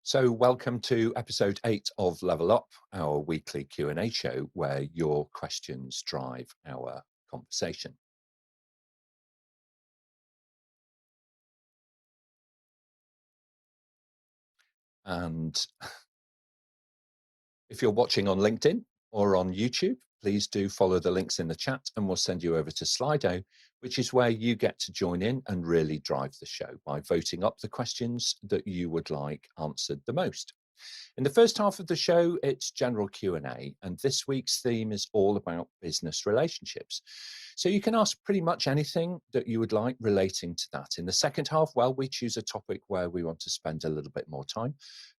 So welcome to episode 8 of Level Up, our weekly Q&A show where your questions drive our conversation. And if you're watching on LinkedIn or on YouTube, please do follow the links in the chat and we'll send you over to Slido, which is where you get to join in and really drive the show by voting up the questions that you would like answered the most. In the first half of the show, it's general Q&A, and this week's theme is all about business relationships. So you can ask pretty much anything that you would like relating to that. In the second half, well, we choose a topic where we want to spend a little bit more time,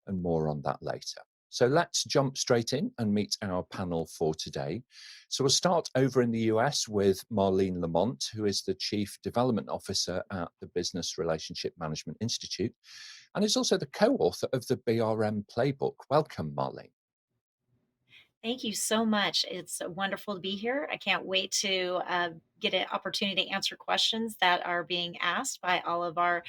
and more on that later. So let's jump straight in and meet our panel for today. So we'll start over in the US with Marleen Lamont, who is the Chief Development Officer at the Business Relationship Management Institute, and is also the co-author of the BRM Playbook. Welcome, Marleen. Thank you so much. It's wonderful to be here. I can't wait to get an opportunity to answer questions that are being asked by all of our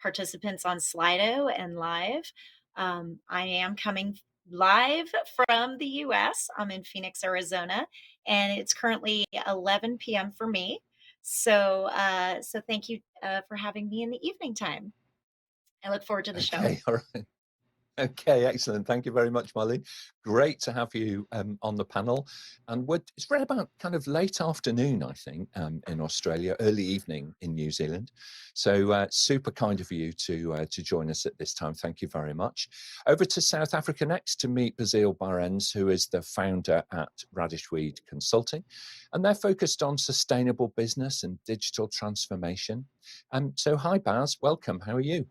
participants on Slido and live. I am coming live from the US. I'm in Phoenix, Arizona, and it's currently 11 p.m. for me. So thank you for having me in the evening time. I look forward to the show. Okay, all right. Okay, excellent. Thank you very much, Marleen. Great to have you on the panel. And it's right about kind of late afternoon, I think, in Australia, early evening in New Zealand. So super kind of you to join us at this time. Thank you very much. Over to South Africa next to meet Baziel Barends, who is the founder at Radishweed Consulting. And they're focused on sustainable business and digital transformation. So hi, Baz, welcome. How are you?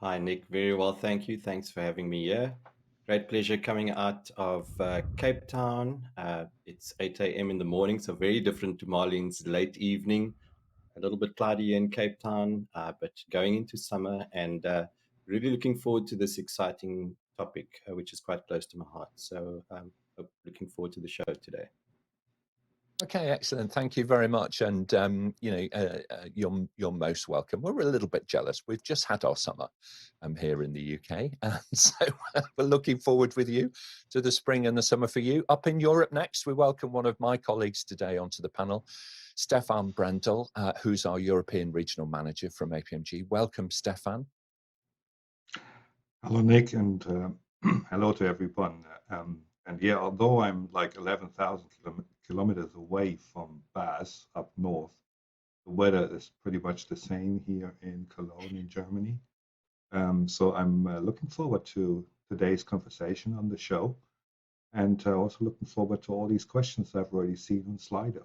Hi, Nick. Very well, thank you. Thanks for having me here. Great pleasure coming out of Cape Town. It's 8 a.m. in the morning, so very different to Marleen's late evening. A little bit cloudy in Cape Town, but going into summer and really looking forward to this exciting topic, which is quite close to my heart. So looking forward to the show today. Okay, excellent. Thank you very much. And you're most welcome. We're a little bit jealous. We've just had our summer here in the UK, and so we're looking forward with you to the spring and the summer for you. Up in Europe next, we welcome one of my colleagues today onto the panel, Stephan Brendel, who's our European Regional Manager from APMG. Welcome, Stephan. Hello, Nick, and hello to everyone. And yeah, although I'm like 11,000 kilometers away from Baz up north, the weather is pretty much the same here in Cologne in Germany. So I'm looking forward to today's conversation on the show, and also looking forward to all these questions I've already seen on Slido.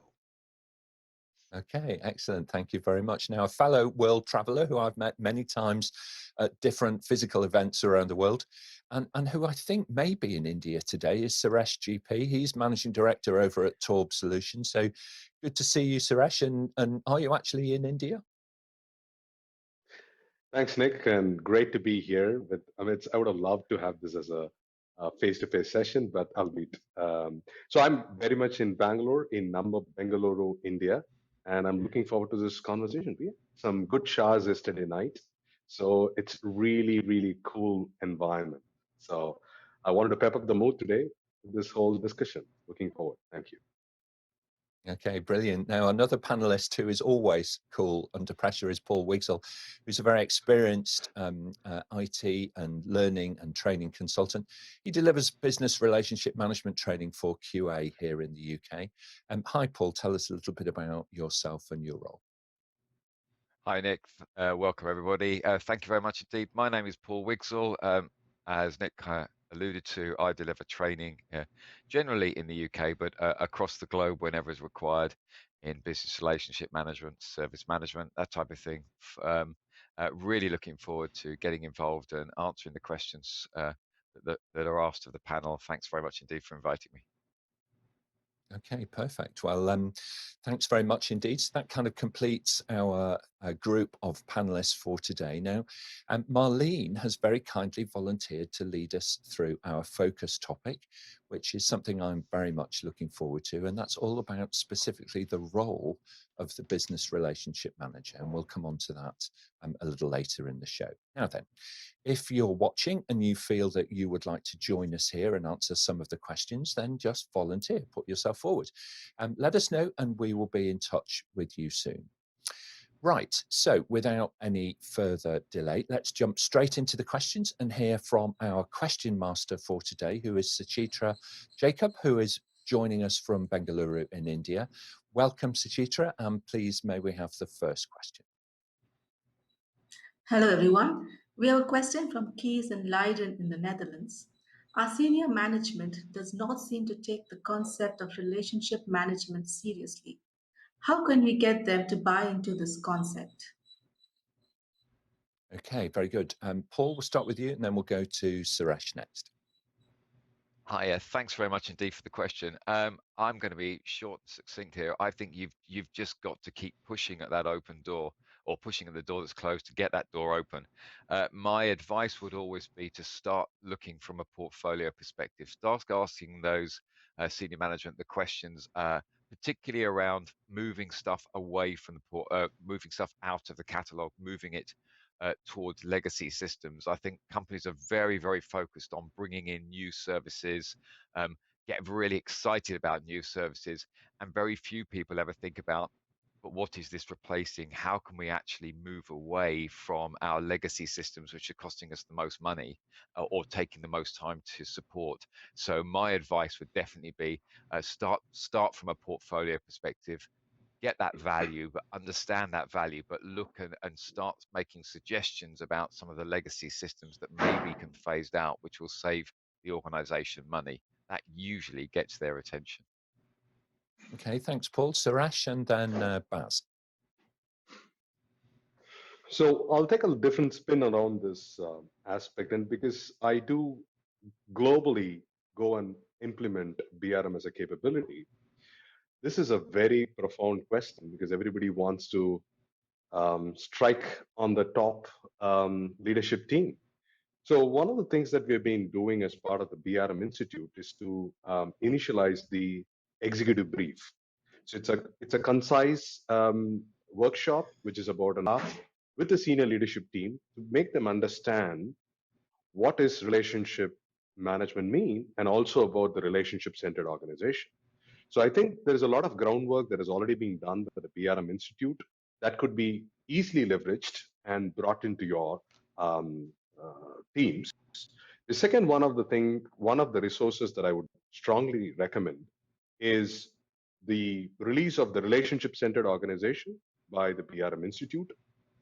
Okay, excellent. Thank you very much. Now, a fellow world traveller who I've met many times at different physical events around the world, and who I think may be in India today, is Suresh GP. He's Managing Director over at TauB Solutions. So good to see you, Suresh. And are you actually in India? Thanks, Nick, and great to be here. I would have loved to have this as a face-to-face session, but albeit. So I'm very much in Bangalore, in Bengaluru, India, and I'm looking forward to this conversation. We had some good showers yesterday night, so it's really, really cool environment. So I wanted to pep up the mood today with this whole discussion. Looking forward. Thank you. Okay, brilliant. Now, another panelist who is always cool under pressure is Paul Wigzel, who's a very experienced IT and learning and training consultant. He delivers business relationship management training for QA here in the UK. Hi, Paul. Tell us a little bit about yourself and your role. Hi, Nick. Welcome, everybody. Thank you very much indeed. My name is Paul Wigzel. As Nick alluded to, I deliver training generally in the UK, but across the globe whenever is required in business relationship management, service management, that type of thing. Really looking forward to getting involved and answering the questions that are asked of the panel. Thanks very much indeed for inviting me. Okay, perfect. Well, thanks very much indeed. So that kind of completes our group of panelists for today. Now, Marleen has very kindly volunteered to lead us through our focus topic, which is something I'm very much looking forward to, and that's all about specifically the role of the business relationship manager, and we'll come on to that a little later in the show. Now then, if you're watching and you feel that you would like to join us here and answer some of the questions, then just volunteer, put yourself forward. Let us know and we will be in touch with you soon. Right, so without any further delay, let's jump straight into the questions and hear from our question master for today, who is Suchitra Jacob, who is joining us from Bengaluru in India. Welcome, Suchitra, and please may we have the first question. Hello, everyone. We have a question from Kees and Leiden in the Netherlands. Our senior management does not seem to take the concept of relationship management seriously. How can we get them to buy into this concept? Okay, very good. Paul, we'll start with you and then we'll go to Suresh next. Hi, thanks very much indeed for the question. I'm going to be short and succinct here. I think you've just got to keep pushing at that open door, or pushing at the door that's closed to get that door open. My advice would always be to start looking from a portfolio perspective. Start asking those senior management the questions, particularly around moving stuff away from the moving stuff out of the catalog, moving it towards legacy systems. I think companies are very, very focused on bringing in new services, get really excited about new services, and very few people ever think about, but what is this replacing? How can we actually move away from our legacy systems, which are costing us the most money or taking the most time to support? So my advice would definitely be start from a portfolio perspective, get that value, but understand that value, but look and start making suggestions about some of the legacy systems that maybe can phased out, which will save the organization money. That usually gets their attention. Okay, thanks, Paul. Suresh and then Baz. So I'll take a different spin around this aspect, and because I do globally go and implement BRM as a capability, this is a very profound question because everybody wants to strike on the top leadership team. So one of the things that we've been doing as part of the BRM Institute is to initialize the executive brief. So it's a concise workshop, which is about an hour, with the senior leadership team to make them understand what is relationship management mean, and also about the relationship-centered organization. So I think there's a lot of groundwork that is already being done by the BRM Institute that could be easily leveraged and brought into your teams. The second one of the resources that I would strongly recommend is the release of the relationship-centered organization by the BRM Institute,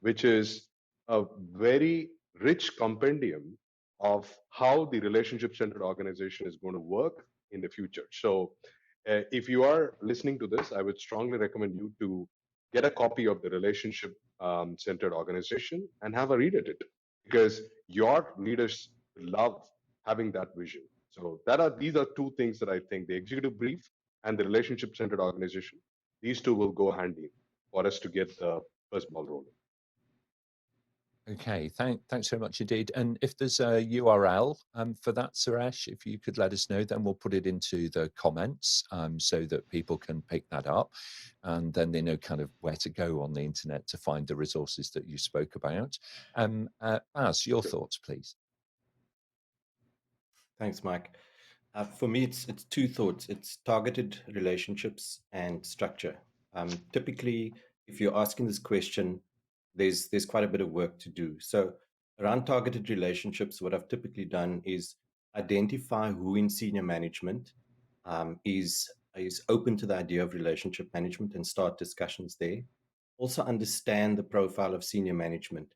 which is a very rich compendium of how the relationship-centered organization is going to work in the future. So if you are listening to this, I would strongly recommend you to get a copy of the relationship centered organization and have a read at it, because your leaders love having that vision. So these are two things that I think: the executive brief and the relationship centered organization. These two will go handy for us to get the first ball rolling. Okay, thanks very much indeed. And if there's a URL for that, Suresh, if you could let us know, then we'll put it into the comments so that people can pick that up, and then they know kind of where to go on the internet to find the resources that you spoke about. Baz, your thoughts, please. Thanks, Mike. For me, it's two thoughts. It's targeted relationships and structure. Typically, if you're asking this question, there's quite a bit of work to do. So around targeted relationships, what I've typically done is identify who in senior management is open to the idea of relationship management and start discussions there. Also understand the profile of senior management.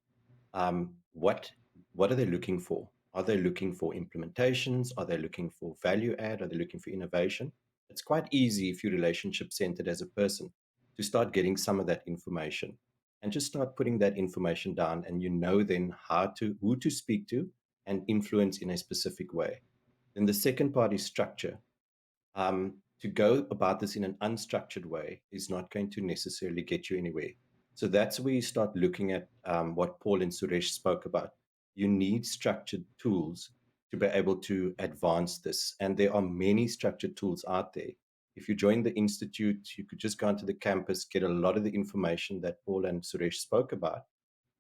What are they looking for? Are they looking for implementations? Are they looking for value add? Are they looking for innovation? It's quite easy if you're relationship centered as a person to start getting some of that information and just start putting that information down, and you know then who to speak to and influence in a specific way. Then the second part is structure. To go about this in an unstructured way is not going to necessarily get you anywhere. So that's where you start looking at what Paul and Suresh spoke about. You need structured tools to be able to advance this. And there are many structured tools out there. If you join the Institute, you could just go onto the campus, get a lot of the information that Paul and Suresh spoke about,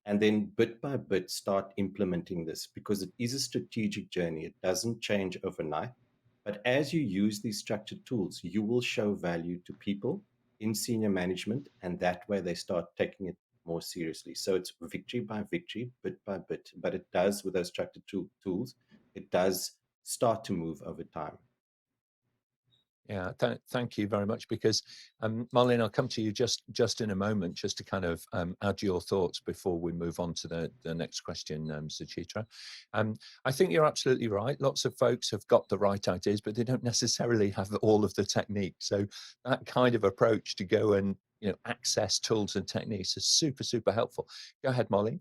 and then bit by bit start implementing this, because it is a strategic journey. It doesn't change overnight. But as you use these structured tools, you will show value to people in senior management, and that way they start taking it more seriously. So it's victory by victory, bit by bit. But it does, with those structured tools, it does start to move over time. Yeah, thank you very much, because Marleen, I'll come to you just in a moment, just to kind of add your thoughts before we move on to the next question, Suchitra. I think you're absolutely right. Lots of folks have got the right ideas, but they don't necessarily have all of the techniques. So that kind of approach to go and access tools and techniques is super helpful. Go ahead, Marleen.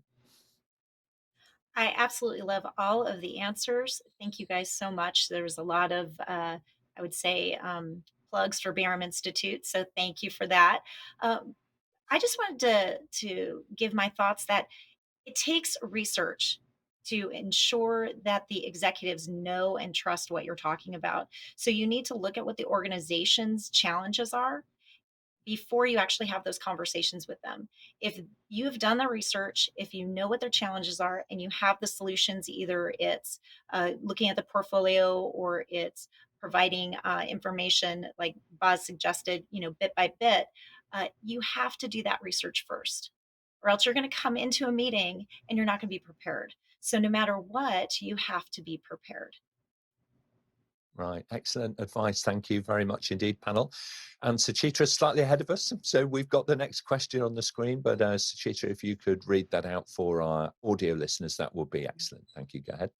I absolutely love all of the answers. Thank you guys so much. There was a lot of, I would say, plugs for Barham Institute. So thank you for that. I just wanted to give my thoughts that it takes research to ensure that the executives know and trust what you're talking about. So you need to look at what the organization's challenges are before you actually have those conversations with them. If you have done the research, if you know what their challenges are, and you have the solutions, either it's looking at the portfolio or it's providing information like Boz suggested, bit by bit, you have to do that research first, or else you're going to come into a meeting and you're not going to be prepared. So no matter what, you have to be prepared. Right, excellent advice. Thank you very much indeed, panel. And Suchitra is slightly ahead of us, so we've got the next question on the screen. But Suchitra, if you could read that out for our audio listeners, that would be excellent. Thank you. Go ahead.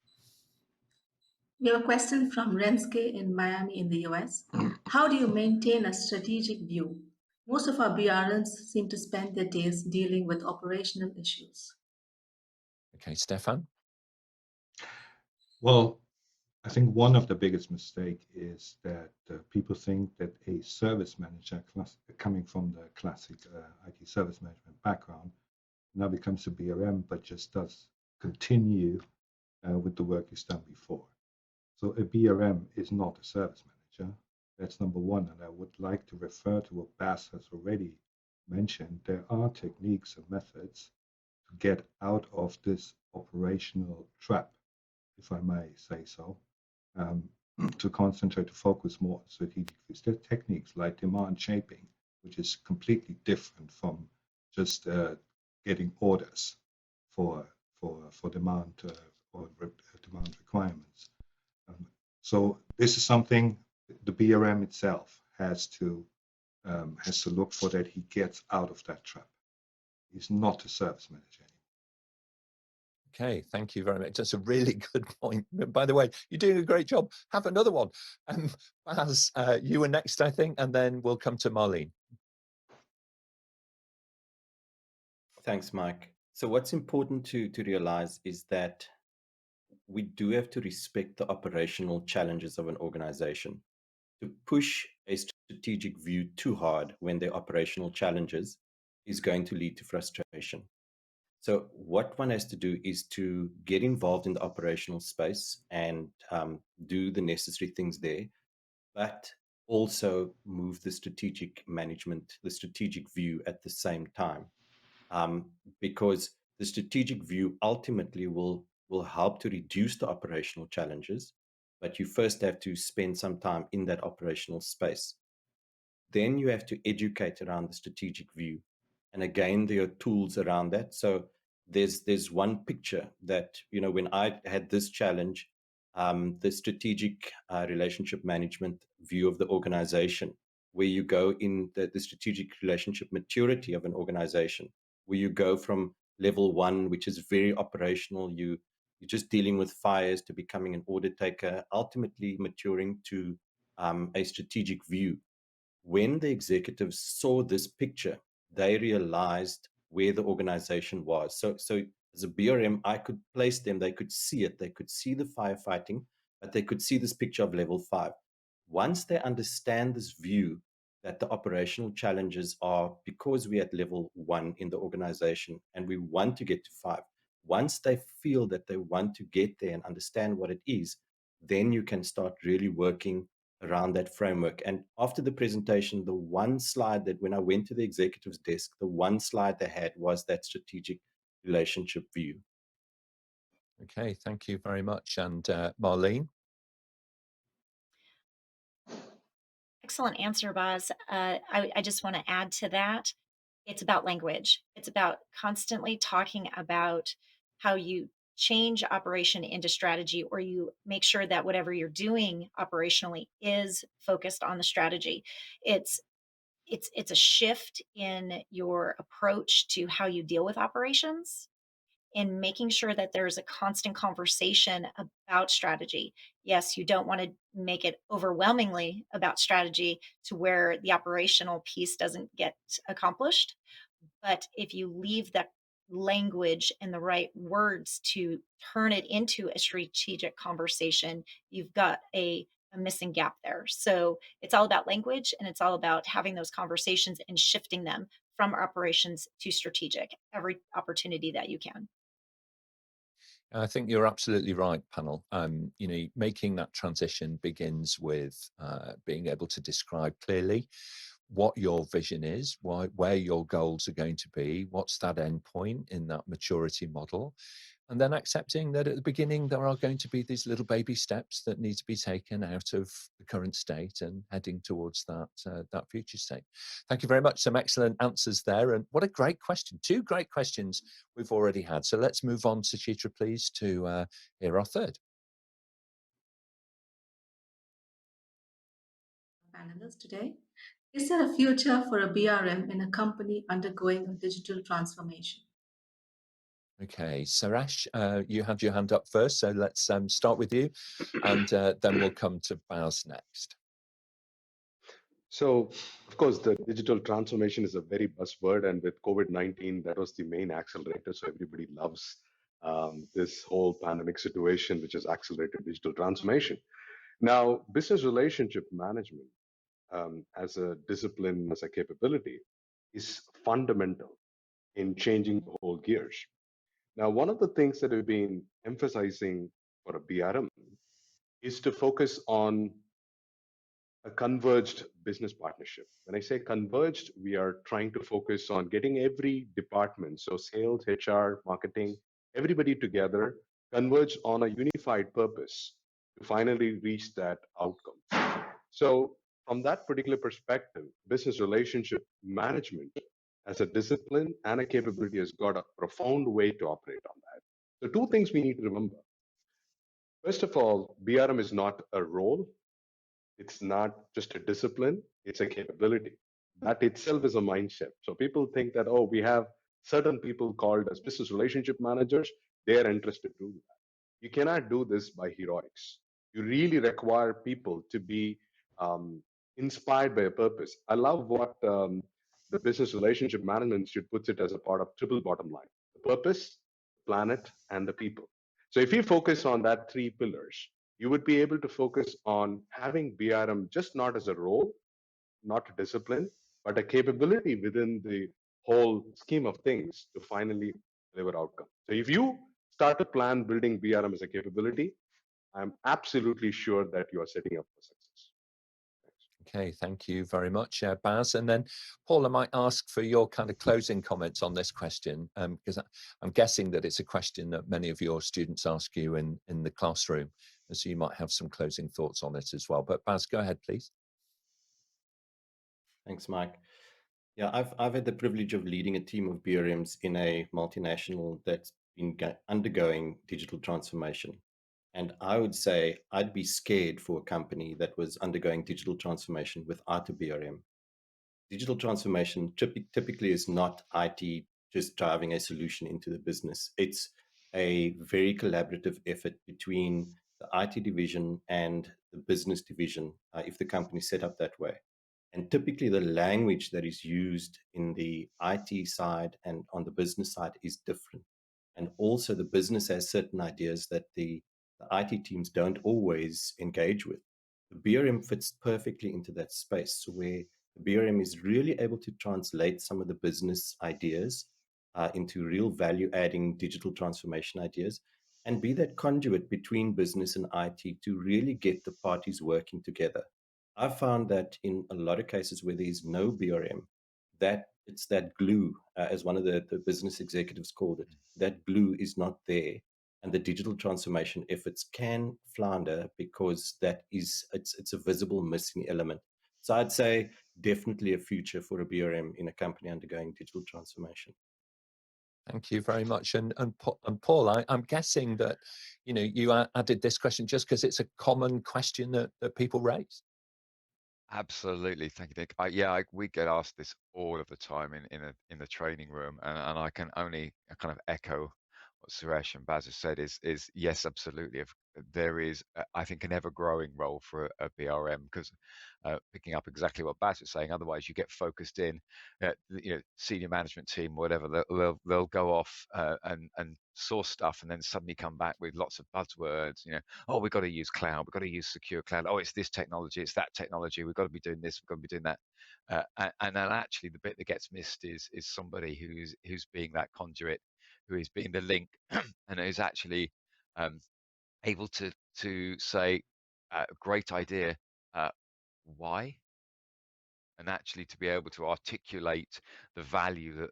We have a question from Renske in Miami in the US. How do you maintain a strategic view? Most of our BRMs seem to spend their days dealing with operational issues. Okay, Stephan. Well, I think one of the biggest mistake is that people think that a service manager coming from the classic IT service management background now becomes a BRM, but just does continue with the work he's done before. So a BRM is not a service manager. That's number one. And I would like to refer to what Baz has already mentioned. There are techniques and methods to get out of this operational trap, if I may say so, to concentrate, to focus more on strategic views. There are techniques like demand shaping, which is completely different from just getting orders for demand or demand requirements. So this is something the BRM itself has to look for, that he gets out of that trap. He's not a service manager anymore. Okay, thank you very much. That's a really good point. By the way, you're doing a great job. Have another one. Baz, you were next, I think, and then we'll come to Marleen. Thanks, Mike. So what's important to realize is that we do have to respect the operational challenges of an organization. To push a strategic view too hard when there are operational challenges is going to lead to frustration. So what one has to do is to get involved in the operational space and do the necessary things there, but also move the strategic management, the strategic view at the same time. Because the strategic view ultimately will help to reduce the operational challenges, but you first have to spend some time in that operational space. Then you have to educate around the strategic view. And again, there are tools around that. So there's one picture that, when I had this challenge, the strategic relationship management view of the organization, where you go in the strategic relationship maturity of an organization, where you go from level 1, which is very operational, you're just dealing with fires, to becoming an order taker, ultimately maturing to a strategic view. When the executives saw this picture, they realized where the organization was. So as a BRM, I could place them, they could see it, they could see the firefighting, but they could see this picture of level 5. Once they understand this view, that the operational challenges are, because we're at level 1 in the organization and we want to get to 5. Once they feel that they want to get there and understand what it is, then you can start really working around that framework. And after the presentation, the one slide that when I went to the executive's desk, the one slide they had was that strategic relationship view. Okay, thank you very much. And Marleen? Excellent answer, Baz. I just want to add to that. It's about language. It's about constantly talking about how you change operation into strategy, or you make sure that whatever you're doing operationally is focused on the strategy. It's it's a shift in your approach to how you deal with operations, in making sure that there's a constant conversation about strategy. Yes, you don't want to make it overwhelmingly about strategy to where the operational piece doesn't get accomplished. But if you leave that language and the right words to turn it into a strategic conversation, you've got a missing gap there. So it's all about language, and it's all about having those conversations and shifting them from operations to strategic every opportunity that you can. I think you're absolutely right, panel. You know, making that transition begins with being able to describe clearly what your vision is, where your goals are going to be, what's that end point in that maturity model, and then accepting that at the beginning there are going to be these little baby steps that need to be taken out of the current state and heading towards that future state. Thank you very much. Some excellent answers there, and what a great question. 2 great questions we've already had. So let's move on, Suchitra, please, to hear our third. Panelists today. Is there a future for a BRM in a company undergoing a digital transformation? Okay, Suresh, you had your hand up first, so let's start with you, and then we'll come to Baz next. So, of course, the digital transformation is a very buzzword, and with COVID-19, that was the main accelerator. So everybody loves this whole pandemic situation, which has accelerated digital transformation. Now, business relationship management as a discipline, as a capability, is fundamental in changing the whole gears. Now, one of the things that we've been emphasizing for a BRM is to focus on a converged business partnership. When I say converged, we are trying to focus on getting every department, so sales, HR, marketing, everybody together, converge on a unified purpose to finally reach that outcome. So, from that particular perspective, business relationship management as a discipline and a capability has got a profound way to operate on that. So, 2 things we need to remember. First of all, BRM is not a role, it's not just a discipline, it's a capability. That itself is a mindset. So people think that, oh, we have certain people called as business relationship managers, they're interested to do that. You cannot do this by heroics. You really require people to be inspired by a purpose. I love what the Business Relationship Management Institute puts it as a part of triple bottom line: the purpose, planet, and the people. So if you focus on that 3 pillars, you would be able to focus on having BRM just not as a role, not a discipline, but a capability within the whole scheme of things to finally deliver outcome. So if you start to plan building BRM as a capability, I'm absolutely sure that you are setting up for success. Thanks. Okay, thank you very much, Baz. And then, Paul, I might ask for your kind of closing comments on this question, because I'm guessing that it's a question that many of your students ask you in the classroom, and so you might have some closing thoughts on it as well. But Baz, go ahead, please. Thanks, Mike. Yeah, I've had the privilege of leading a team of BRMs in a multinational that's been undergoing digital transformation. And I would say I'd be scared for a company that was undergoing digital transformation without a BRM. Digital transformation typically is not IT just driving a solution into the business. It's a very collaborative effort between the IT division and the business division, if the company is set up that way. And typically, the language that is used in the IT side and on the business side is different. And also, the business has certain ideas that the IT teams don't always engage with. The BRM fits perfectly into that space where the BRM is really able to translate some of the business ideas into real value-adding digital transformation ideas and be that conduit between business and IT to really get the parties working together. I found that in a lot of cases where there is no BRM, that it's that glue, as one of the business executives called it, that glue is not there. And the digital transformation efforts can flounder because it's a visible missing element. So I'd say definitely a future for a BRM in a company undergoing digital transformation. Thank you very much. And Paul, I'm guessing that you added this question just because it's a common question that people raise. Absolutely, thank you, Nick. We get asked this all of the time in the training room, and I can only kind of echo what Suresh and Baz have said. Is yes, absolutely. If there is, I think, an ever-growing role for a BRM, because picking up exactly what Baz was saying, otherwise you get focused in, senior management team, whatever. They'll go off and source stuff, and then suddenly come back with lots of buzzwords. Oh, we've got to use cloud, we've got to use secure cloud. Oh, it's this technology, it's that technology. We've got to be doing this, we've got to be doing that. And then actually, the bit that gets missed is somebody who's being that conduit, who is being the link, and is actually able to say, great idea, why? And actually to be able to articulate the value that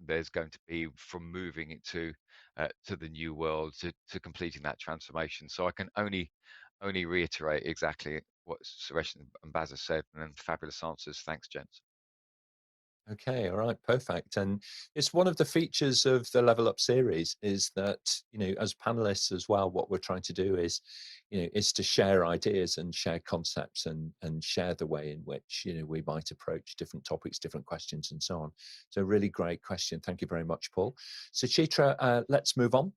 there's going to be from moving it to the new world, to completing that transformation. So I can only reiterate exactly what Suresh and Baz have said, and then fabulous answers. Thanks, gents. Okay, all right, perfect. And it's one of the features of the Level Up series is that, as panelists as well, what we're trying to do is to share ideas and share concepts and share the way in which, we might approach different topics, different questions and so on. So really great question. Thank you very much, Paul. Suchitra, let's move on.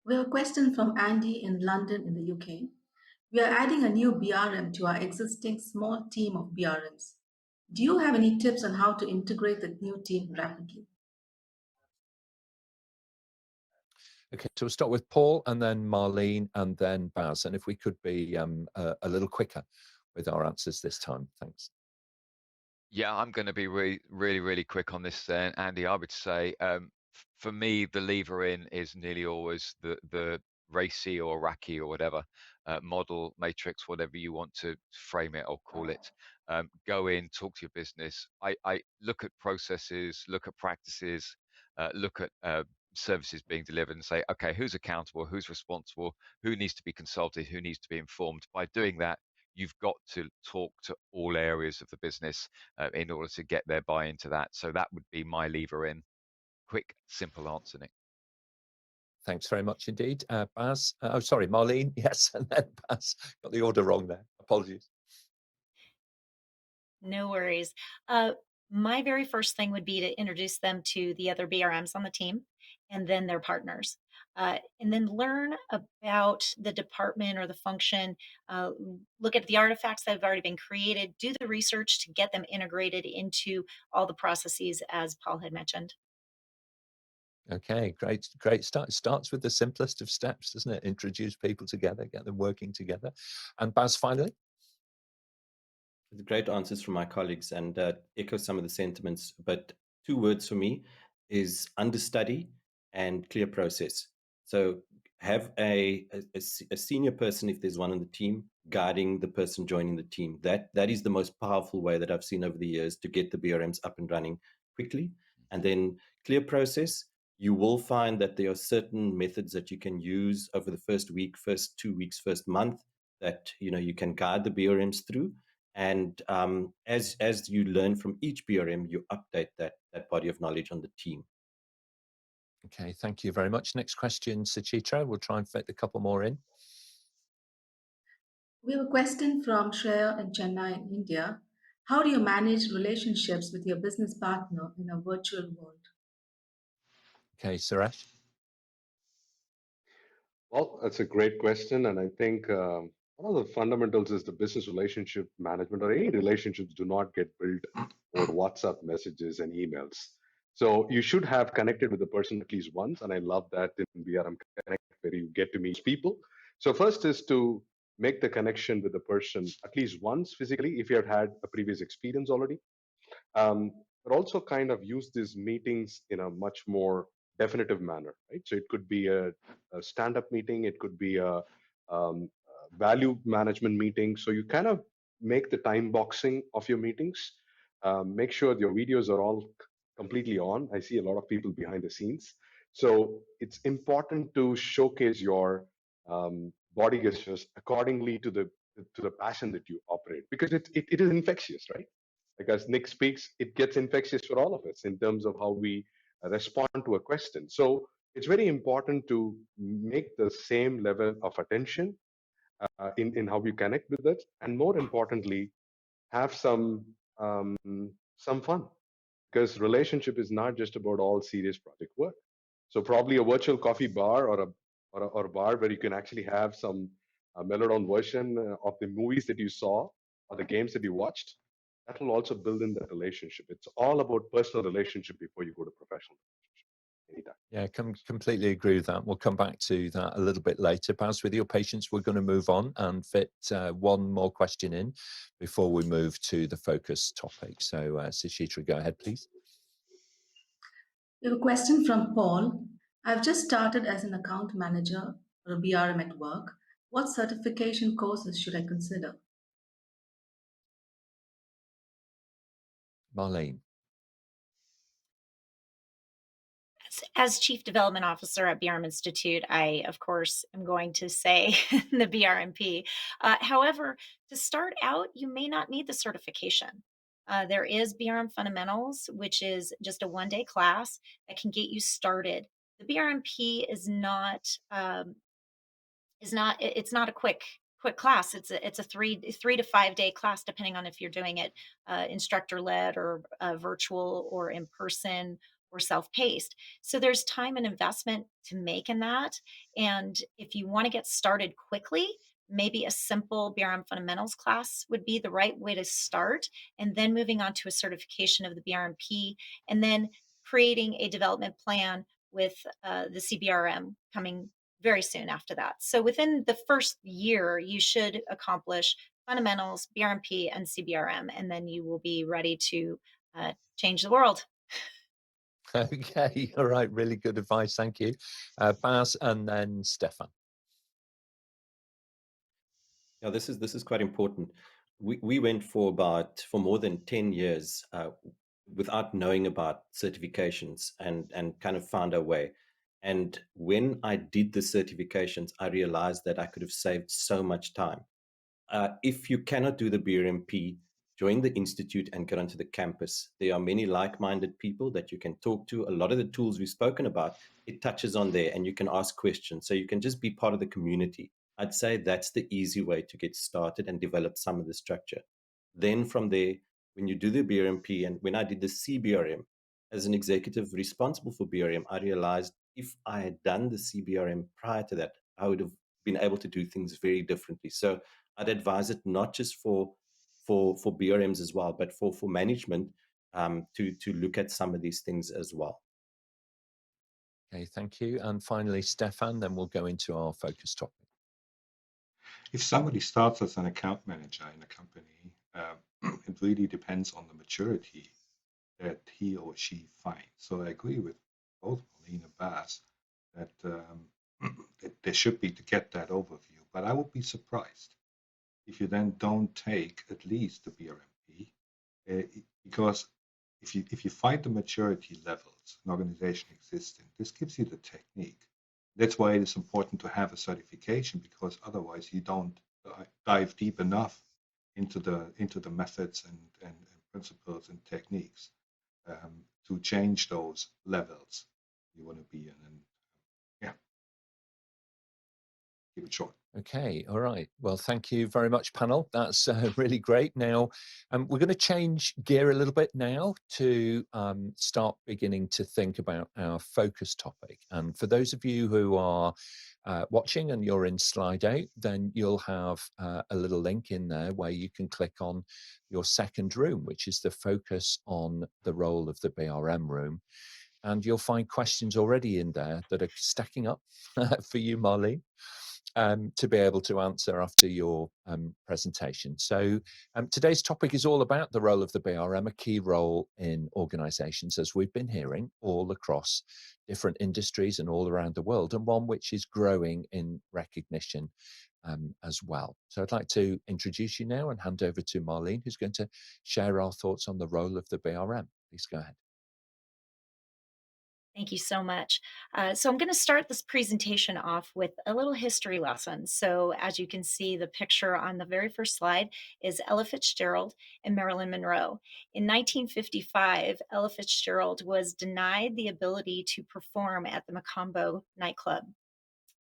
We have a question from Andy in London in the UK. We are adding a new BRM to our existing small team of BRMs. Do you have any tips on how to integrate the new team rapidly? Okay, so we'll start with Paul and then Marleen and then Baz. And if we could be a little quicker with our answers this time, thanks. Yeah, I'm going to be really quick on this then, Andy. I would say, for me, the lever in is nearly always the racy or racky or whatever model, matrix, whatever you want to frame it or call it. Go in, talk to your business. I look at processes, look at practices, look at services being delivered, and say, okay, who's accountable, who's responsible, who needs to be consulted, who needs to be informed. By doing that, you've got to talk to all areas of the business in order to get their buy into that. So that would be my lever in. Quick, simple answer, Nick. Thanks very much indeed. Baz, sorry, Marleen, yes, and then Baz. Got the order wrong there. Apologies. No worries. My very first thing would be to introduce them to the other BRMs on the team and then their partners. And then learn about the department or the function, look at the artifacts that have already been created, do the research to get them integrated into all the processes, as Paul had mentioned. Okay, great start. It starts with the simplest of steps, doesn't it? Introduce people together, get them working together. And Baz, finally. Great answers from my colleagues, and echo some of the sentiments. But 2 words for me is understudy and clear process. So have a senior person, if there's one on the team, guiding the person joining the team. That is the most powerful way that I've seen over the years to get the BRMs up and running quickly. And then clear process. You will find that there are certain methods that you can use over the first week, first 2 weeks, first month that you can guide the BRMs through. And as you learn from each BRM, you update that body of knowledge on the team. Okay, thank you very much. Next question, Suchitra. We'll try and fit a couple more in. We have a question from Shreya in Chennai, in India. How do you manage relationships with your business partner in a virtual world? Okay, Suresh. Well, that's a great question. And I think one of the fundamentals is the business relationship management, or any relationships do not get built over WhatsApp messages and emails. So you should have connected with the person at least once. And I love that in BRM Connect, where you get to meet people. So first is to make the connection with the person at least once physically if you have had a previous experience already. But also kind of use these meetings in a much more definitive manner, right? So it could be a stand-up meeting, it could be a value management meeting. So you kind of make the time boxing of your meetings. Make sure your videos are all completely on. I see a lot of people behind the scenes. So it's important to showcase your body gestures accordingly to the passion that you operate, because it is infectious, right? Like as Nick speaks, it gets infectious for all of us in terms of how we respond to a question. So it's very important to make the same level of attention in how you connect with it, and more importantly, have um, some fun, because relationship is not just about all serious project work. So probably a virtual coffee bar or a bar where you can actually have some mellowed down version of the movies that you saw or the games that you watched. That will also build in that relationship. It's all about personal relationship before you go to professional relationship. Anytime. Yeah, completely agree with that. We'll come back to that a little bit later. Baz, with your patience, we're going to move on and fit one more question in before we move to the focus topic. So, Suchitra, go ahead, please. We have a question from Paul. I've just started as an account manager or a BRM at work. What certification courses should I consider? Marleen. As Chief Development Officer at BRM Institute, I, of course, am going to say the BRMP. However, to start out, you may not need the certification. There is BRM Fundamentals, which is just a one-day class that can get you started. The BRMP is not it's not a quick class. It's a 3 to 5 day class, depending on if you're doing it instructor led or virtual or in person or self-paced. So there's time and investment to make in that. And if you want to get started quickly, maybe a simple BRM fundamentals class would be the right way to start, and then moving on to a certification of the BRMP, and then creating a development plan with the CBRM coming very soon after that. So within the first year, you should accomplish fundamentals, BRMP, and CBRM, and then you will be ready to change the world. Okay, all right, really good advice, thank you. Baz and then Stephan. Yeah, this is quite important. We went for more than 10 years without knowing about certifications and kind of found our way. And when I did the certifications, I realized that I could have saved so much time. If you cannot do the BRMP, join the institute and get onto the campus. There are many like-minded people that you can talk to. A lot of the tools we've spoken about, it touches on there, and you can ask questions. So you can just be part of the community. I'd say that's the easy way to get started and develop some of the structure. Then from there, when you do the BRMP, and when I did the CBRM, as an executive responsible for BRM, I realized if I had done the CBRM prior to that, I would have been able to do things very differently. So I'd advise it not just for BRMs as well, but for management to look at some of these things as well. Okay, thank you. And finally, Stephan, then we'll go into our focus topic. If somebody starts as an account manager in a company, it really depends on the maturity that he or she finds. So I agree with both Marleen and Baz that, that there should be to get that overview. But I would be surprised if you then don't take at least the BRMP, because if you find the maturity levels an organization exists in, this gives you the technique. That's why it is important to have a certification, because otherwise you don't dive deep enough into the methods and principles and techniques to change those levels you want to be in. And yeah, keep it short. Okay, all right. Well, thank you very much, panel. That's really great. Now, we're going to change gear a little bit now to start beginning to think about our focus topic. And for those of you who are watching and you're in Slido, then you'll have a little link in there where you can click on your second room, which is the focus on the role of the BRM room. And you'll find questions already in there that are stacking up for you, Marleen. to be able to answer after your presentation. So today's topic is all about the role of the BRM, a key role in organisations, as we've been hearing, all across different industries and all around the world, and one which is growing in recognition as well. So I'd like to introduce you now and hand over to Marleen, who's going to share our thoughts on the role of the BRM. Please go ahead. Thank you so much. So I'm going to start this presentation off with a little history lesson. So as you can see, the picture on the very first slide is Ella Fitzgerald and Marilyn Monroe. In 1955, Ella Fitzgerald was denied the ability to perform at the Macombo nightclub.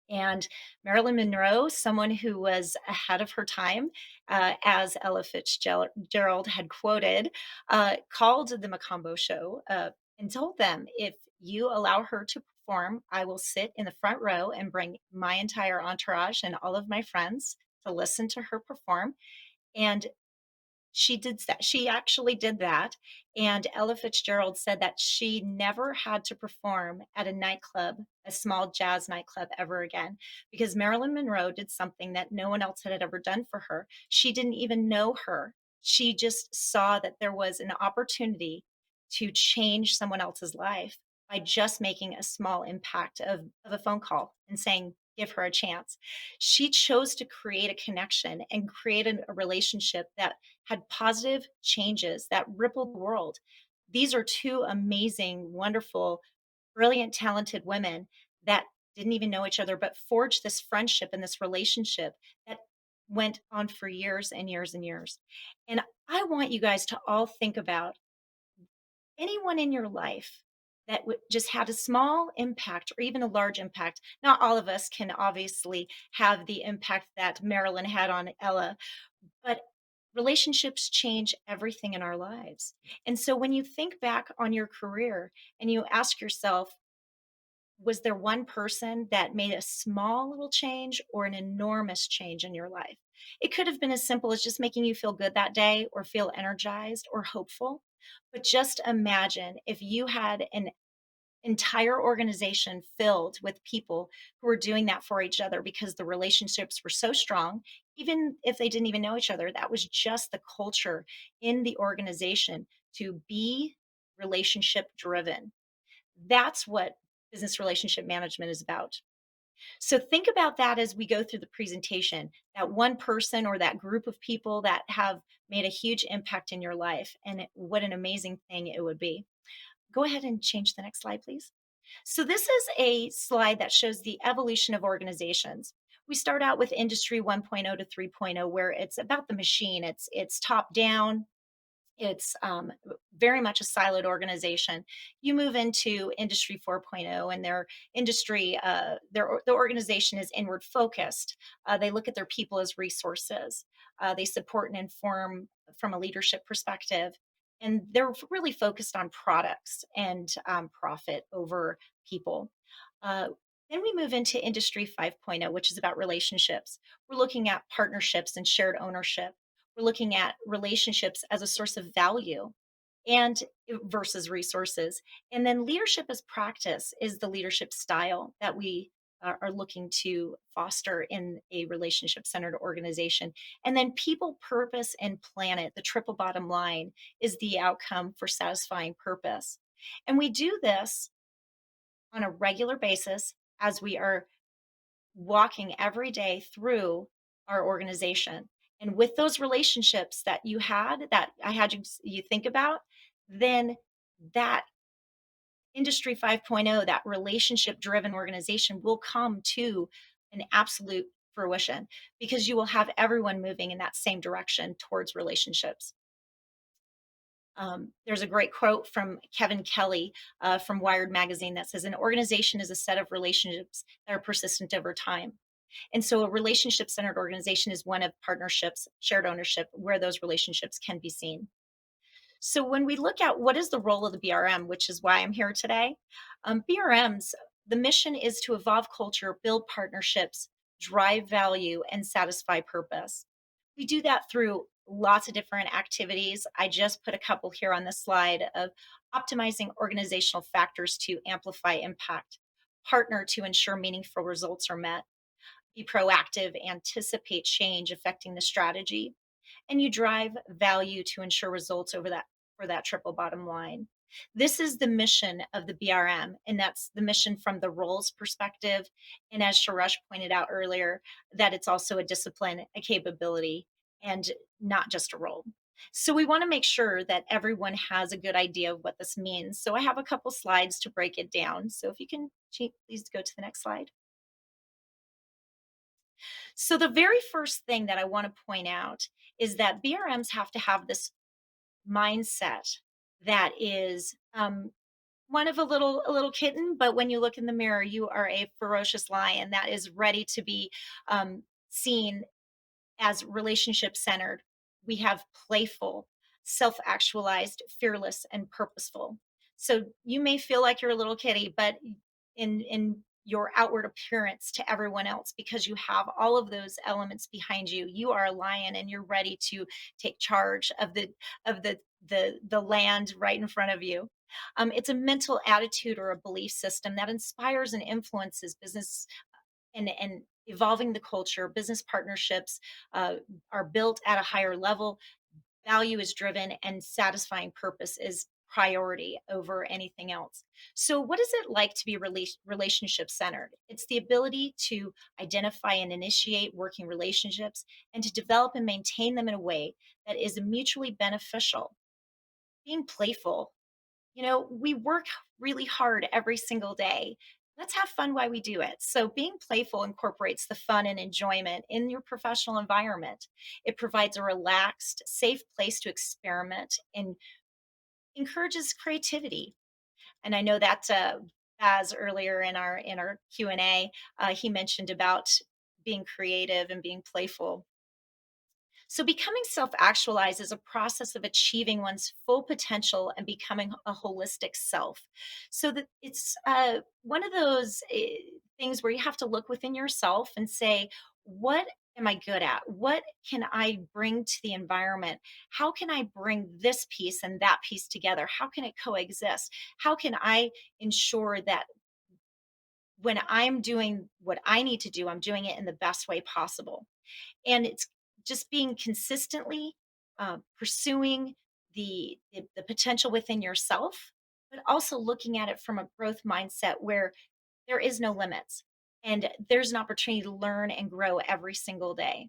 And Marilyn Monroe, someone who was ahead of her time, as Ella Fitzgerald had quoted, called the Macombo show and told them, if you allow her to perform, I will sit in the front row and bring my entire entourage and all of my friends to listen to her perform. And she did that. She actually did that. And Ella Fitzgerald said that she never had to perform at a nightclub, a small jazz nightclub, ever again, because Marilyn Monroe did something that no one else had ever done for her. She didn't even know her. She just saw that there was an opportunity to change someone else's life by just making a small impact of a phone call and saying, give her a chance. She chose to create a connection and create a relationship that had positive changes that rippled the world. These are two amazing, wonderful, brilliant, talented women that didn't even know each other, but forged this friendship and this relationship that went on for years and years and years. And I want you guys to all think about anyone in your life that just had a small impact or even a large impact. Not all of us can obviously have the impact that Marilyn had on Ella, but relationships change everything in our lives. And so when you think back on your career and you ask yourself, was there one person that made a small little change or an enormous change in your life? It could have been as simple as just making you feel good that day or feel energized or hopeful. But just imagine if you had an entire organization filled with people who were doing that for each other because the relationships were so strong, even if they didn't even know each other. That was just the culture in the organization to be relationship driven. That's what business relationship management is about. So think about that as we go through the presentation, that one person or that group of people that have made a huge impact in your life, and what an amazing thing it would be. Go ahead and change the next slide, please. So this is a slide that shows the evolution of organizations. We start out with industry 1.0 to 3.0, where it's about the machine. It's top down. It's very much a siloed organization. You move into industry 4.0, and their industry, the organization is inward focused. They look at their people as resources. They support and inform from a leadership perspective, and they're really focused on products and profit over people. Then we move into industry 5.0, which is about relationships. We're looking at partnerships and shared ownership. We're looking at relationships as a source of value and versus resources. And then leadership as practice is the leadership style that we are looking to foster in a relationship centered organization. And then people, purpose, and planet, the triple bottom line, is the outcome for satisfying purpose. And we do this on a regular basis as we are walking every day through our organization. And with those relationships that you had, that I had you think about, then that industry 5.0, that relationship driven organization will come to an absolute fruition because you will have everyone moving in that same direction towards relationships. There's a great quote from Kevin Kelly from Wired magazine that says, an organization is a set of relationships that are persistent over time. And so a relationship centered organization is one of partnerships, shared ownership, where those relationships can be seen. So when we look at what is the role of the BRM, which is why I'm here today, BRMs, the mission is to evolve culture, build partnerships, drive value, and satisfy purpose. We do that through lots of different activities. I just put a couple here on the slide of optimizing organizational factors to amplify impact, partner to ensure meaningful results are met. be proactive, anticipate change affecting the strategy, and you drive value to ensure results over that for that triple bottom line. This is the mission of the BRM, and that's the mission from the roles perspective. And as Suresh pointed out earlier, that it's also a discipline, a capability, and not just a role. So we want to make sure that everyone has a good idea of what this means. So I have a couple slides to break it down. So if you can please go to the next slide. So the very first thing that I want to point out is that BRMs have to have this mindset that is one of a little kitten, but when you look in the mirror, you are a ferocious lion that is ready to be seen as relationship centered. We have playful, self actualized, fearless, and purposeful. So you may feel like you're a little kitty, but in your outward appearance to everyone else, because you have all of those elements behind you, you are a lion and you're ready to take charge of the land right in front of you. It's a mental attitude or a belief system that inspires and influences business and evolving the culture. Business partnerships are built at a higher level. Value is driven, and satisfying purpose is priority over anything else. So, what is it like to be relationship centered? It's the ability to identify and initiate working relationships and to develop and maintain them in a way that is mutually beneficial. Being playful, we work really hard every single day. Let's have fun while we do it. So, being playful incorporates the fun and enjoyment in your professional environment. It provides a relaxed, safe place to experiment and encourages creativity. And I know that as earlier in our Q&A, he mentioned about being creative and being playful. So, becoming self actualized is a process of achieving one's full potential and becoming a holistic self. So, that it's one of those things where you have to look within yourself and say, what am I good at? What can I bring to the environment? How can I bring this piece and that piece together? How can it coexist? How can I ensure that when I'm doing what I need to do, I'm doing it in the best way possible? And it's just being consistently pursuing the potential within yourself, but also looking at it from a growth mindset where there is no limits and there's an opportunity to learn and grow every single day.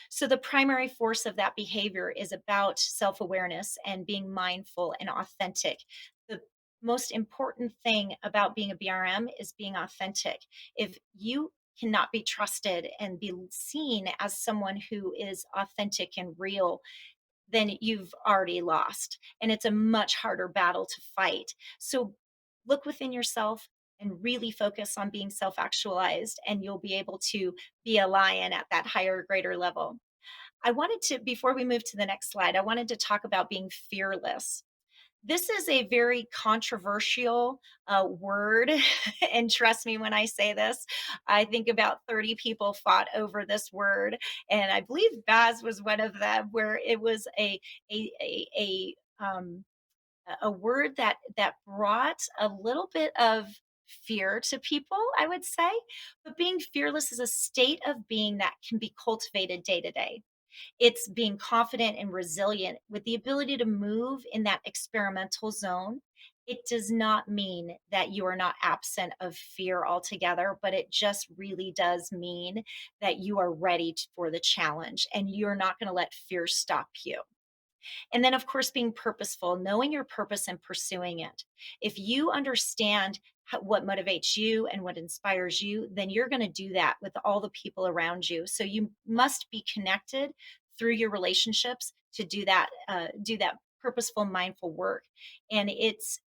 So, the primary force of that behavior is about self awareness and being mindful and authentic. The most important thing about being a BRM is being authentic. If you cannot be trusted and be seen as someone who is authentic and real, then you've already lost. And it's a much harder battle to fight. So, look within yourself and really focus on being self actualized, and you'll be able to be a lion at that higher, greater level. I wanted to, before we move to the next slide, I wanted to talk about being fearless. This is a very controversial word. And trust me when I say this, I think about 30 people fought over this word. And I believe Baz was one of them, where it was a word that brought a little bit of fear to people, I would say. But being fearless is a state of being that can be cultivated day to day. It's being confident and resilient with the ability to move in that experimental zone. It does not mean that you are not absent of fear altogether, but it just really does mean that you are ready for the challenge and you're not going to let fear stop you. And then, of course, being purposeful, knowing your purpose and pursuing it. If you understand what motivates you and what inspires you, then you're going to do that with all the people around you. So you must be connected through your relationships to do that purposeful, mindful work. And it's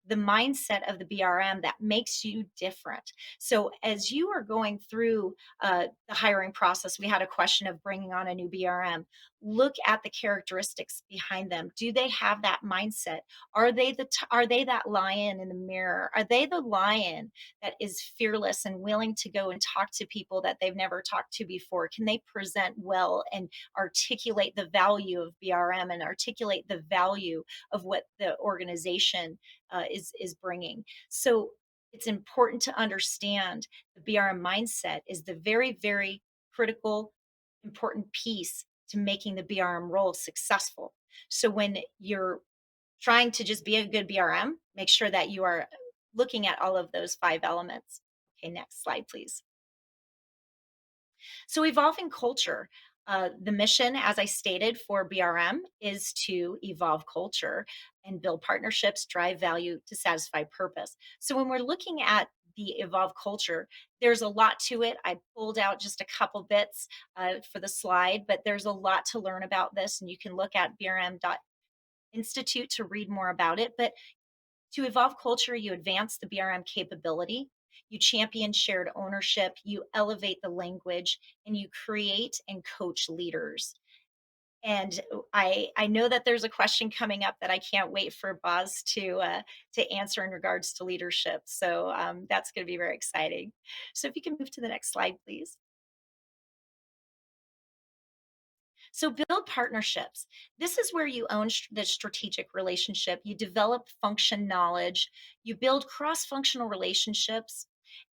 the mindset of the BRM that makes you different. So, as you are going through the hiring process, we had a question of bringing on a new BRM. Look at the characteristics behind them. Do they have that mindset? Are they that lion in the mirror? Are they the lion that is fearless and willing to go and talk to people that they've never talked to before? Can they present well and articulate the value of BRM and articulate the value of what the organization is bringing? So it's important to understand the BRM mindset is the very, very critical, important piece to making the BRM role successful. So when you're trying to just be a good BRM, make sure that you are looking at all of those 5 elements. Okay, next slide, please. So, evolving culture. The mission, as I stated, for BRM is to evolve culture and build partnerships, drive value to satisfy purpose. So, when we're looking at the evolve culture, there's a lot to it. I pulled out just a couple bits for the slide, but there's a lot to learn about this, and you can look at brm.institute to read more about it. But to evolve culture, you advance the BRM capability, you champion shared ownership, you elevate the language, and you create and coach leaders. And I know that there's a question coming up that I can't wait for Boz to answer in regards to leadership. So that's going to be very exciting. So if you can move to the next slide, please. So build partnerships. This is where you own the strategic relationship. You develop function knowledge, you build cross-functional relationships,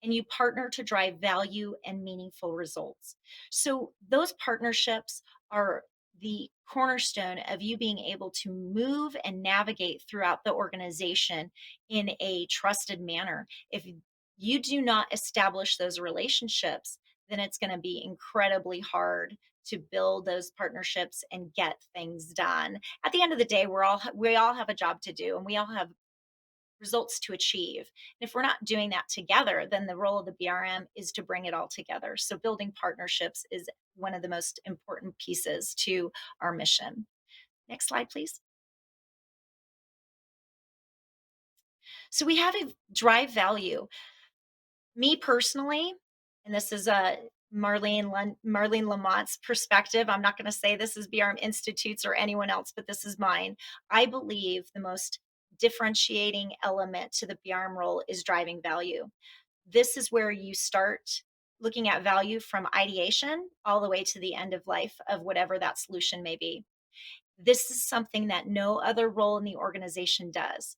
and you partner to drive value and meaningful results. So those partnerships are the cornerstone of you being able to move and navigate throughout the organization in a trusted manner. If you do not establish those relationships, then it's going to be incredibly hard to build those partnerships and get things done. At the end of the day, we all have a job to do, and we all have results to achieve. And if we're not doing that together, then the role of the BRM is to bring it all together. So building partnerships is one of the most important pieces to our mission. Next slide, please. So we have a drive value. Me personally, and this is a Marleen Lamont's perspective. I'm not going to say this is BRM Institute's or anyone else, but this is mine. I believe the most differentiating element to the BRM role is driving value. This is where you start looking at value from ideation all the way to the end of life of whatever that solution may be. This is something that no other role in the organization does.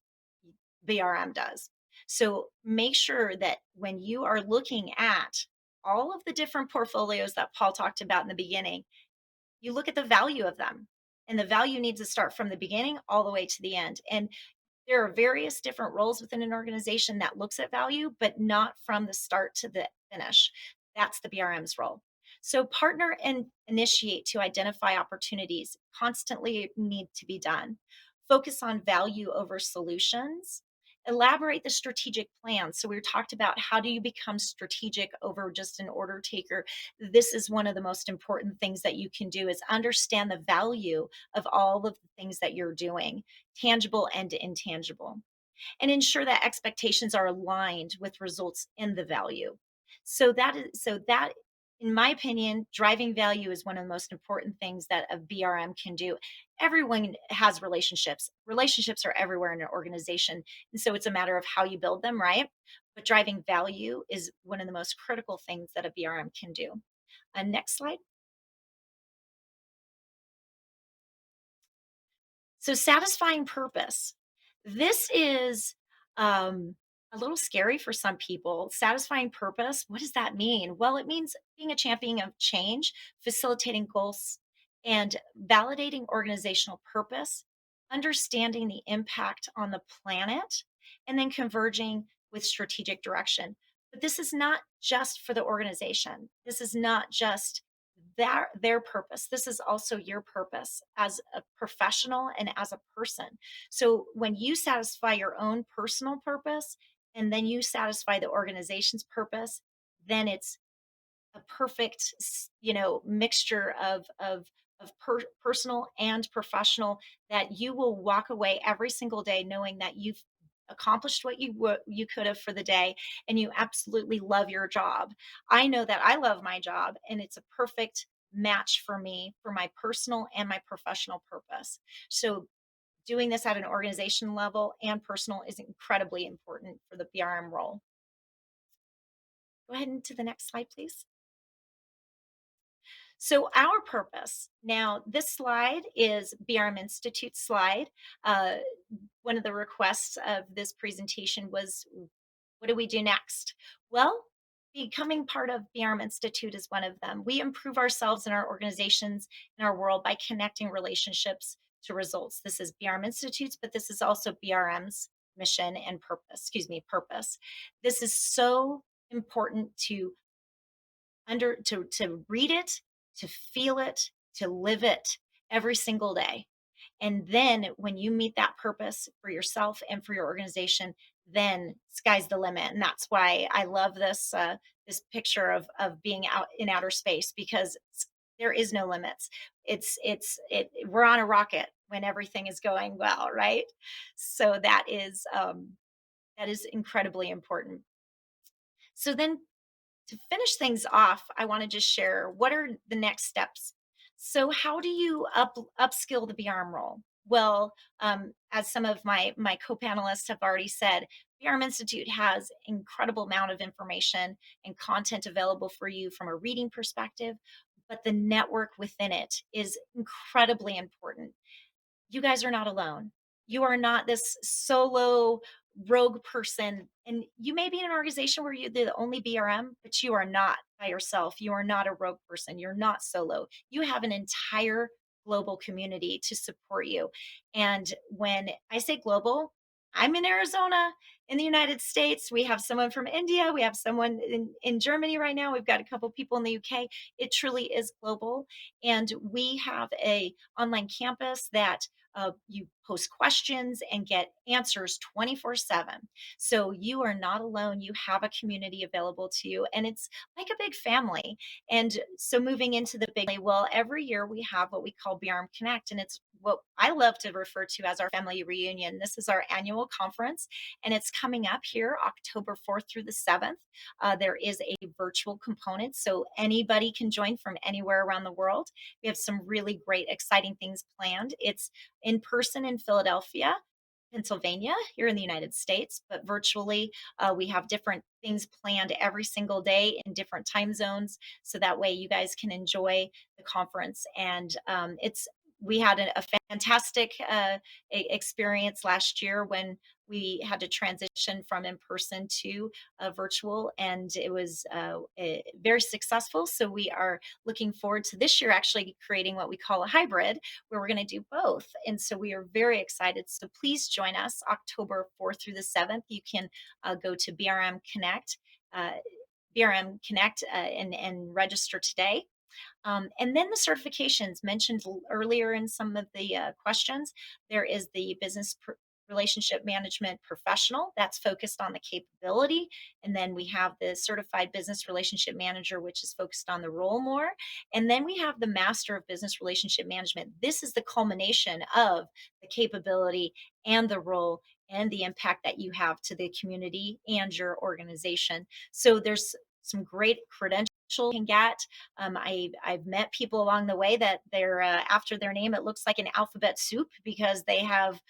BRM does. So make sure that when you are looking at all of the different portfolios that Paul talked about in the beginning, you look at the value of them. And the value needs to start from the beginning all the way to the end. And there are various different roles within an organization that looks at value, but not from the start to the finish. That's the BRM's role. So partner and initiate to identify opportunities constantly need to be done. Focus on value over solutions. Elaborate the strategic plan. So we talked about how do you become strategic over just an order taker. This is one of the most important things that you can do is understand the value of all of the things that you're doing, tangible and intangible, and ensure that expectations are aligned with results in the value. So that in my opinion, driving value is one of the most important things that a BRM can do. Everyone has relationships. Relationships are everywhere in an organization. And so it's a matter of how you build them, right? But driving value is one of the most critical things that a BRM can do. Next slide. So satisfying purpose. This is a little scary for some people. Satisfying purpose, what does that mean? Well, it means being a champion of change, facilitating goals, and validating organizational purpose, understanding the impact on the planet, and then converging with strategic direction. But this is not just for the organization. This is not just their purpose. This is also your purpose as a professional and as a person. So when you satisfy your own personal purpose and then you satisfy the organization's purpose, then it's a perfect, mixture of personal and professional, that you will walk away every single day knowing that you've accomplished what you could have for the day, and you absolutely love your job. I know that I love my job, and it's a perfect match for me for my personal and my professional purpose. So doing this at an organization level and personal is incredibly important for the BRM role. Go ahead into the next slide, please. So our purpose. Now, this slide is BRM Institute slide. One of the requests of this presentation was What do we do next? Well, becoming part of BRM Institute is one of them. We improve ourselves and our organizations in our world by connecting relationships to results. This is BRM Institute's, but this is also BRM's mission and purpose. This is so important to to read it, to feel it, to live it every single day. And then when you meet that purpose for yourself and for your organization, then sky's the limit. And that's why I love this picture of being out in outer space, because there is no limits. We're on a rocket when everything is going well, right? So that is incredibly important. So then, to finish things off, I want to just share what are the next steps. So, how do you upskill the BRM role? Well, as some of my co-panelists have already said, BRM Institute has incredible amount of information and content available for you from a reading perspective, but the network within it is incredibly important. You guys are not alone. You are not this solo rogue person. And you may be in an organization where you're the only BRM, but you are not by yourself. You are not a rogue person. You're not solo. You have an entire global community to support you. And when I say global, I'm in Arizona in the United States. We have someone from India. We have someone in Germany right now. We've got a couple people in the UK. It truly is global. And we have a online campus that you post questions and get answers 24/7. So you are not alone. You have a community available to you, and it's like a big family. And so moving into the big, well, every year we have what we call BRM Connect, and it's what I love to refer to as our family reunion. This is our annual conference, and it's coming up here October 4th through the 7th. There is a virtual component, so anybody can join from anywhere around the world. We have some really great, exciting things planned. It's in person in Philadelphia, Pennsylvania, here in the United States, but virtually we have different things planned every single day in different time zones. So that way you guys can enjoy the conference. And we had a fantastic experience last year when we had to transition from in person to virtual, and it was very successful. So we are looking forward to this year actually creating what we call a hybrid, where we're going to do both. And so we are very excited. So please join us October 4th through the 7th. You can go to BRM Connect. And register today. And then the certifications mentioned earlier in some of the questions. There is the relationship management professional that's focused on the capability. And then we have the certified business relationship manager, which is focused on the role more. And then we have the master of business relationship management. This is the culmination of the capability and the role and the impact that you have to the community and your organization. So there's some great credentials you can get. I've met people along the way that they're after their name, it looks like an alphabet soup because they have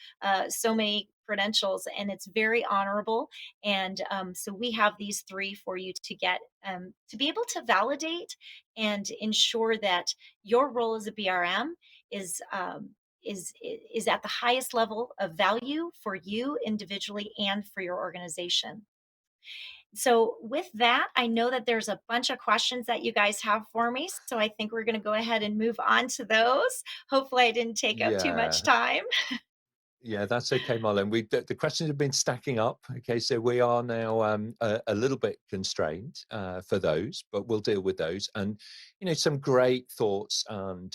so many credentials, and it's very honorable. And so we have these three for you to get to be able to validate and ensure that your role as a BRM is is at the highest level of value for you individually and for your organization. So with that, I know that there's a bunch of questions that you guys have for me. So I think we're going to go ahead and move on to those. Hopefully I didn't take up too much Yeah. time. Yeah, that's okay, Marleen. The questions have been stacking up. Okay, so we are now a little bit constrained for those, but we'll deal with those. And some great thoughts and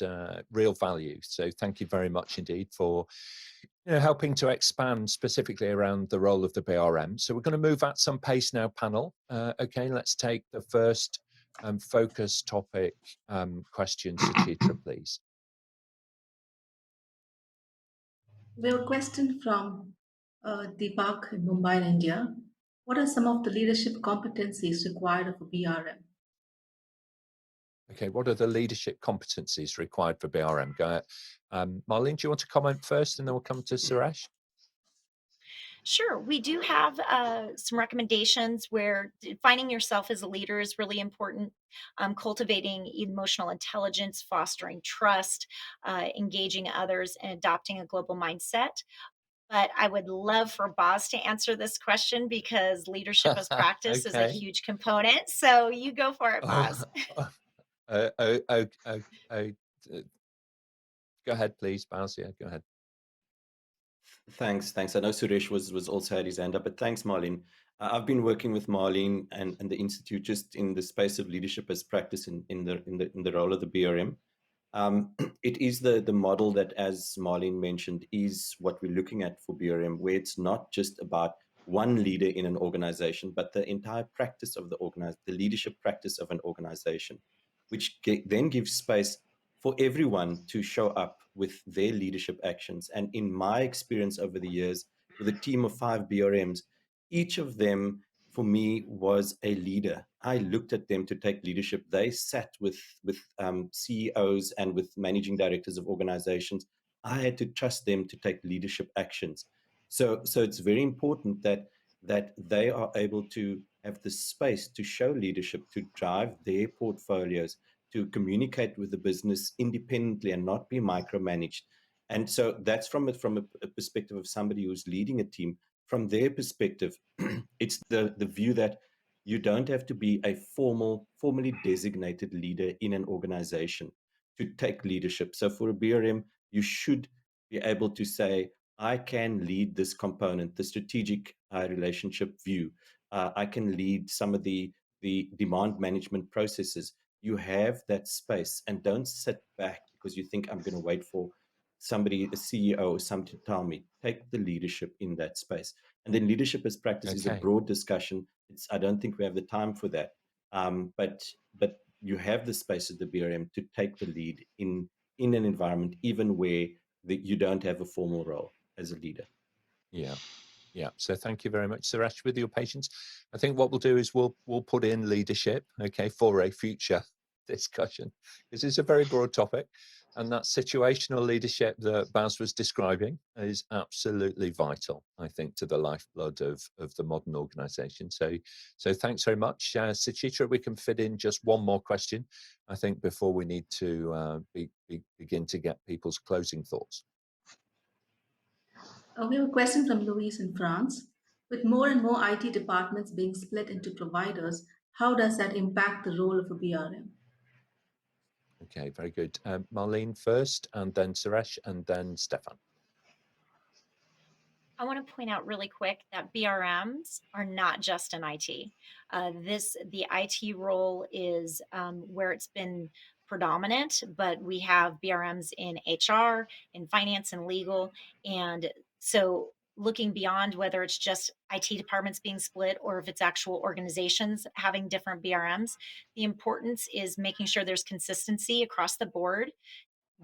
real value. So thank you very much indeed for helping to expand specifically around the role of the BRM. So we're going to move at some pace now, panel. Okay, let's take the first focus topic question, Suchitra, please. We have a question from Deepak in Mumbai, India. What are some of the leadership competencies required of a BRM? Okay, what are the leadership competencies required for BRM? Marleen, do you want to comment first, and then we'll come to Suresh? Sure. We do have some recommendations where defining yourself as a leader is really important. Cultivating emotional intelligence, fostering trust, engaging others, and adopting a global mindset. but I would love for Boz to answer this question because leadership as practice is a Okay. huge component. So you go for it, Boz. Oh, oh, oh, oh, oh, oh, go ahead, please, Baziel. Go ahead. Thanks. I know Suresh was also had his hand up, but thanks, Marleen. I've been working with Marleen and the Institute just in the space of leadership as practice in the role of the BRM. It is the model that, as Marleen mentioned, is what we're looking at for BRM, where it's not just about one leader in an organization, but the entire practice of the leadership practice of an organization, which then gives space for everyone to show up with their leadership actions. And in my experience over the years, with a team of 5 BRMs, each of them for me was a leader. I looked at them to take leadership. They sat with CEOs and with managing directors of organizations. I had to trust them to take leadership actions. So it's very important that they are able to have the space to show leadership, to drive their portfolios, to communicate with the business independently and not be micromanaged. And so that's from a perspective of somebody who's leading a team. From their perspective, it's the view that you don't have to be a formally designated leader in an organization to take leadership. So for a BRM, you should be able to say, I can lead this component, the strategic relationship view. I can lead some of the demand management processes. You have that space, and don't sit back because you think I'm going to wait for somebody, a CEO or somebody to tell me. Take the leadership in that space. And then leadership as practice is a Okay. broad discussion. I don't think we have the time for that. But you have the space at the BRM to take the lead in an environment, even where you don't have a formal role as a leader. Yeah. Yeah, so thank you very much, Suresh, with your patience. I think what we'll do is we'll put in leadership, okay, for a future discussion, because it's a very broad topic, and that situational leadership that Baz was describing is absolutely vital, I think, to the lifeblood of the modern organisation. So thanks very much, Suchitra. We can fit in just one more question, I think, before we need to begin to get people's closing thoughts. We have a question from Louise in France. With more and more IT departments being split into providers, how does that impact the role of a BRM? Okay, very good. Marleen first, and then Suresh, and then Stephan. I want to point out really quick that BRMs are not just in IT. The IT role is where it's been predominant, but we have BRMs in HR, in finance and legal. And so looking beyond whether it's just IT departments being split or if it's actual organizations having different BRMs, the importance is making sure there's consistency across the board,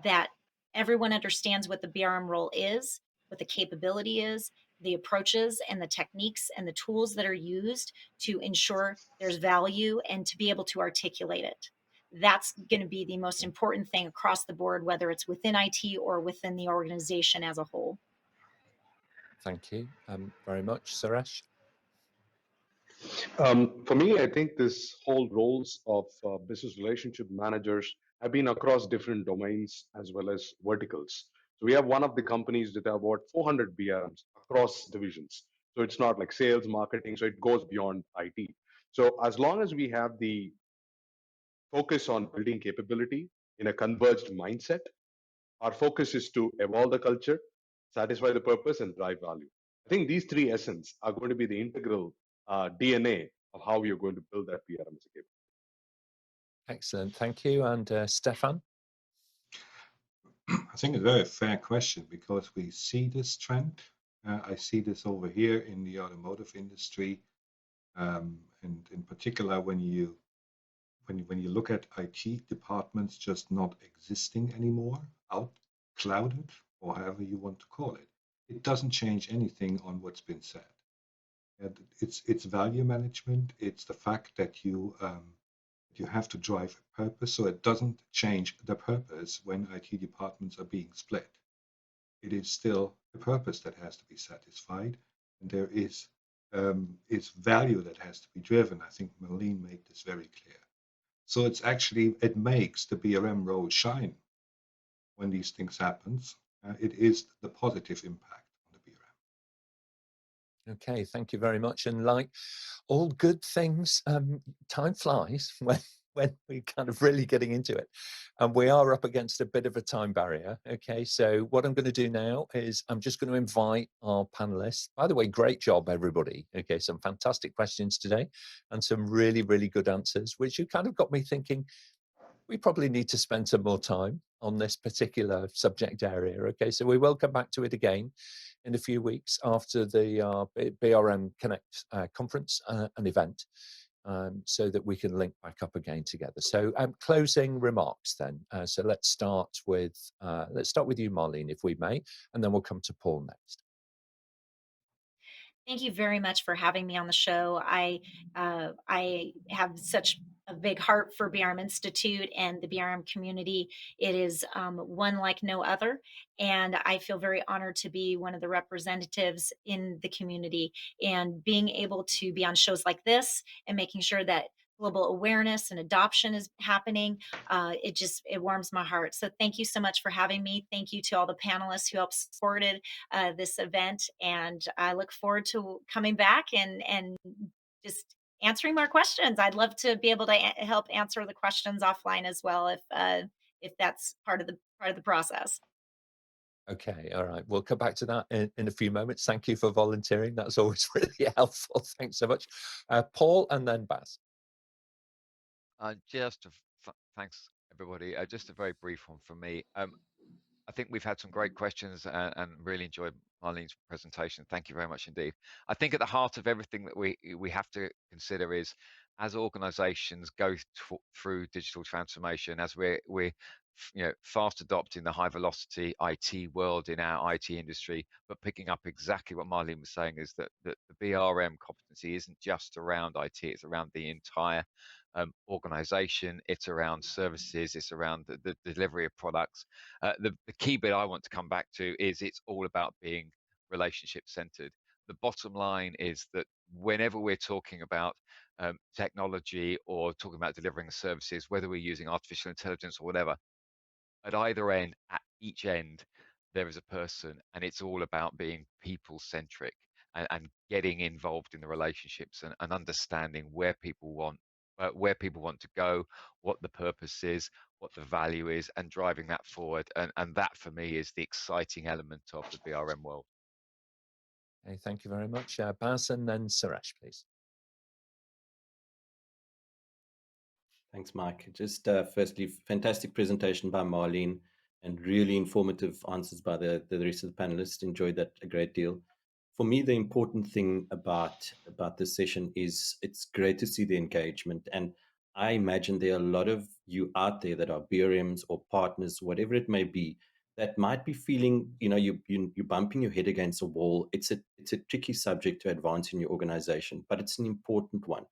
that everyone understands what the BRM role is, what the capability is, the approaches and the techniques and the tools that are used to ensure there's value and to be able to articulate it. That's going to be the most important thing across the board, whether it's within IT or within the organization as a whole. Thank you very much, Suresh. For me, I think this whole roles of business relationship managers have been across different domains as well as verticals. So we have one of the companies that have about 400 BRMs across divisions. So it's not like sales, marketing, so it goes beyond IT. So as long as we have the focus on building capability in a converged mindset, our focus is to evolve the culture, satisfy the purpose, and drive value. I think these three essence are going to be the integral DNA of how we are going to build that PRM as a capability. Excellent, thank you. And Stephan? I think it's a very fair question because we see this trend. I see this over here in the automotive industry, and in particular when you look at IT departments just not existing anymore, out clouded, or however you want to call it, it doesn't change anything on what's been said. It's value management. It's the fact that you have to drive a purpose, so it doesn't change the purpose when IT departments are being split. It is still the purpose that has to be satisfied, and there is value that has to be driven. I think Marleen made this very clear. So it makes the BRM role shine when these things happen. It is the positive impact on the BRM. Okay, thank you very much. And like all good things, time flies when we're kind of really getting into it. And we are up against a bit of a time barrier. Okay, so what I'm going to do now is I'm just going to invite our panelists. By the way, great job, everybody. Okay, some fantastic questions today and some really, really good answers, which you kind of got me thinking, we probably need to spend some more time on this particular subject area. Okay, so we will come back to it again in a few weeks after the BRM Connect conference and event, so that we can link back up again together. So closing remarks then. So let's start with you, Marleen, if we may, and then we'll come to Paul next. Thank you very much for having me on the show. I have such a big heart for BRM Institute and the BRM community. It is one like no other, and I feel very honored to be one of the representatives in the community and being able to be on shows like this and making sure that global awareness and adoption is happening. It warms my heart. So thank you so much for having me. Thank you to all the panelists who helped supported this event, and I look forward to coming back and just answering more questions. I'd love to be able to help answer the questions offline as well, if that's part of the process. Okay, all right. We'll come back to that in a few moments. Thank you for volunteering. That's always really helpful. Thanks so much. Paul and then Baz. Thanks everybody. Just a very brief one from me. I think we've had some great questions and really enjoyed Marleen's presentation. Thank you very much indeed. I think at the heart of everything that we have to consider is, as organizations go through digital transformation, as we're fast adopting the high velocity IT world in our IT industry, but picking up exactly what Marleen was saying is that the BRM competency isn't just around IT, it's around the entire organization, it's around services, it's around the delivery of products. The key bit I want to come back to is it's all about being relationship centered. The bottom line is that whenever we're talking about technology or talking about delivering services, whether we're using artificial intelligence or whatever, at either end, at each end, there is a person, and it's all about being people centric and getting involved in the relationships and understanding where people want to go, what the purpose is, what the value is, and driving that forward. And that for me is the exciting element of the BRM world. Okay, thank you very much. Baz and then Suresh, please. Thanks, Mike. Just firstly, fantastic presentation by Marleen and really informative answers by the rest of the panelists. Enjoyed that a great deal. For me, the important thing about this session is it's great to see the engagement. And I imagine there are a lot of you out there that are BRMs or partners, whatever it may be, that might be feeling, you're bumping your head against a wall. It's a tricky subject to advance in your organization, but it's an important one.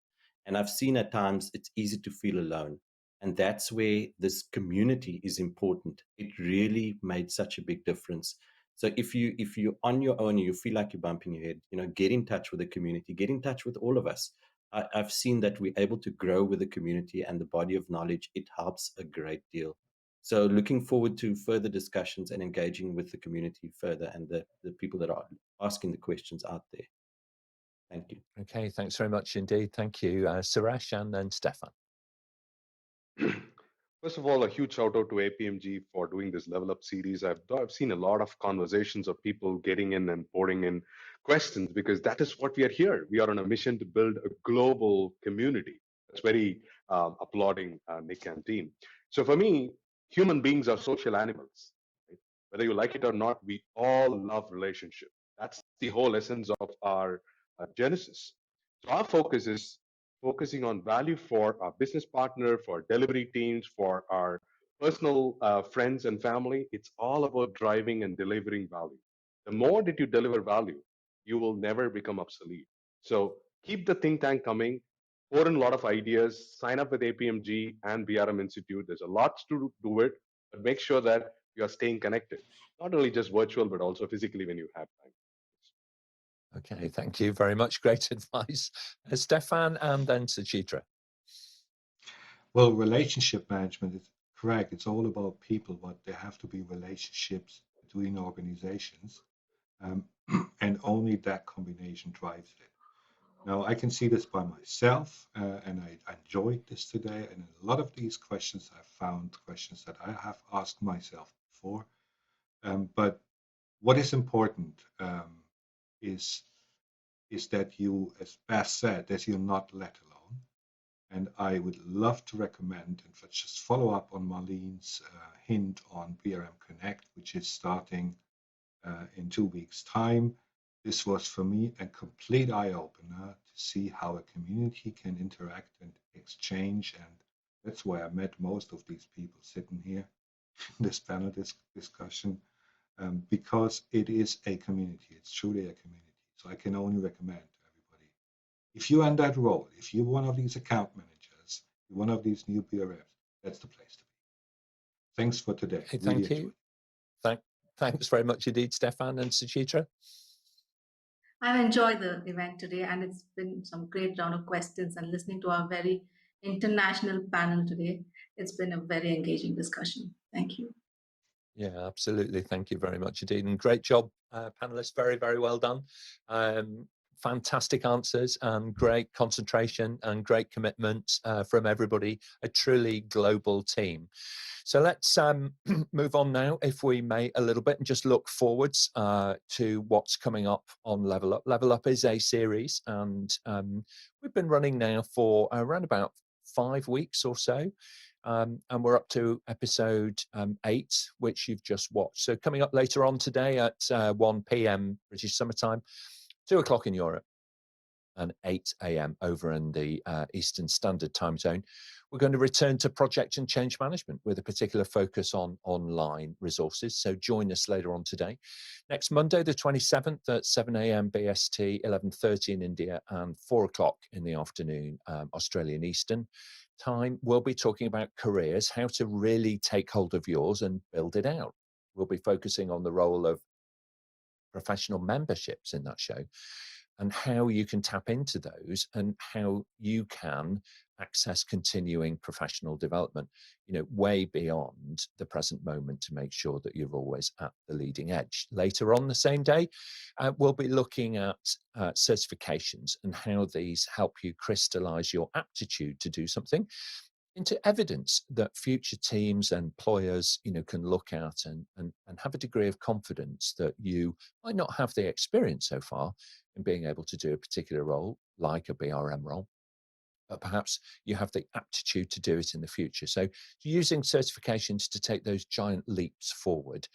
And I've seen at times it's easy to feel alone. And that's where this community is important. It really made such a big difference. So if you're on your own, you feel like you're bumping your head, get in touch with the community, get in touch with all of us. I've seen that we're able to grow with the community and the body of knowledge. It helps a great deal. So looking forward to further discussions and engaging with the community further and the people that are asking the questions out there. Thank you. Okay, thanks very much indeed. Thank you, Suresh and then Stephan. First of all, a huge shout out to APMG for doing this Level Up series. I've seen a lot of conversations of people getting in and pouring in questions because that is what we are here. We are on a mission to build a global community. That's very applauding Nick and team. So for me, human beings are social animals. Right? Whether you like it or not, we all love relationship. That's the whole essence of our genesis. So our focus is focusing on value for our business partner, for delivery teams, for our personal friends and family. It's all about driving and delivering value. The more that you deliver value, you will never become obsolete. So keep the think tank coming, pour in a lot of ideas, sign up with APMG and BRM Institute. There's a lot to do it, but make sure that you are staying connected, not only just virtual, but also physically when you have time. Okay, thank you very much. Great advice. Stephan and then Suchitra. Well, relationship management is correct. It's all about people, but there have to be relationships between organizations. and only that combination drives it. Now, I can see this by myself, and I enjoyed this today. And a lot of these questions I found questions that I have asked myself before. But what is important is that you, as Bas said, that you're not let alone. And I would love to recommend, and just follow up on Marleen's hint on BRM Connect, which is starting in 2 weeks' time. This was for me a complete eye-opener to see how a community can interact and exchange, and that's where I met most of these people sitting here in this panel discussion, because it is a community. It's truly a community. So I can only recommend to everybody, if you're in that role, if you're one of these account managers, you're one of these new BRFs, that's the place to be. Thanks for today. Hey, really thank you. Thanks very much indeed, Stephan and Suchitra. I've enjoyed the event today, and it's been some great round of questions and listening to our very international panel today. It's been a very engaging discussion. Thank you. Yeah, absolutely. Thank you very much indeed. And great job, panelists. Very, very well done. Fantastic answers and great concentration and great commitment from everybody. A truly global team. So let's move on now, if we may, a little bit and just look forwards to what's coming up on Level Up. Level Up is a series, and we've been running now for around about 5 weeks or so. And we're up to episode 8, which you've just watched. So coming up later on today at 1 p.m. British summertime, 2 o'clock in Europe, and 8 a.m. over in the Eastern Standard Time Zone, we're going to return to project and change management with a particular focus on online resources. So join us later on today. Next Monday, the 27th at 7 a.m. BST, 11:30 in India, and 4 o'clock in the afternoon, Australian Eastern Time, we'll be talking about careers, how to really take hold of yours and build it out. We'll be focusing on the role of professional memberships in that show, and how you can tap into those and how you can access continuing professional development, way beyond the present moment, to make sure that you're always at the leading edge. Later on the same day, we'll be looking at certifications and how these help you crystallize your aptitude to do something into evidence that future teams and employers, can look at and have a degree of confidence that you might not have the experience so far in being able to do a particular role, like a BRM role, but perhaps you have the aptitude to do it in the future. So using certifications to take those giant leaps forward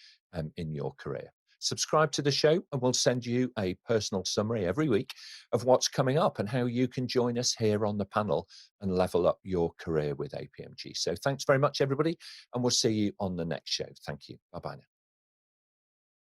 in your career. Subscribe to the show and we'll send you a personal summary every week of what's coming up and how you can join us here on the panel and level up your career with APMG. So thanks very much, everybody, and we'll see you on the next show. Thank you. Bye-bye now.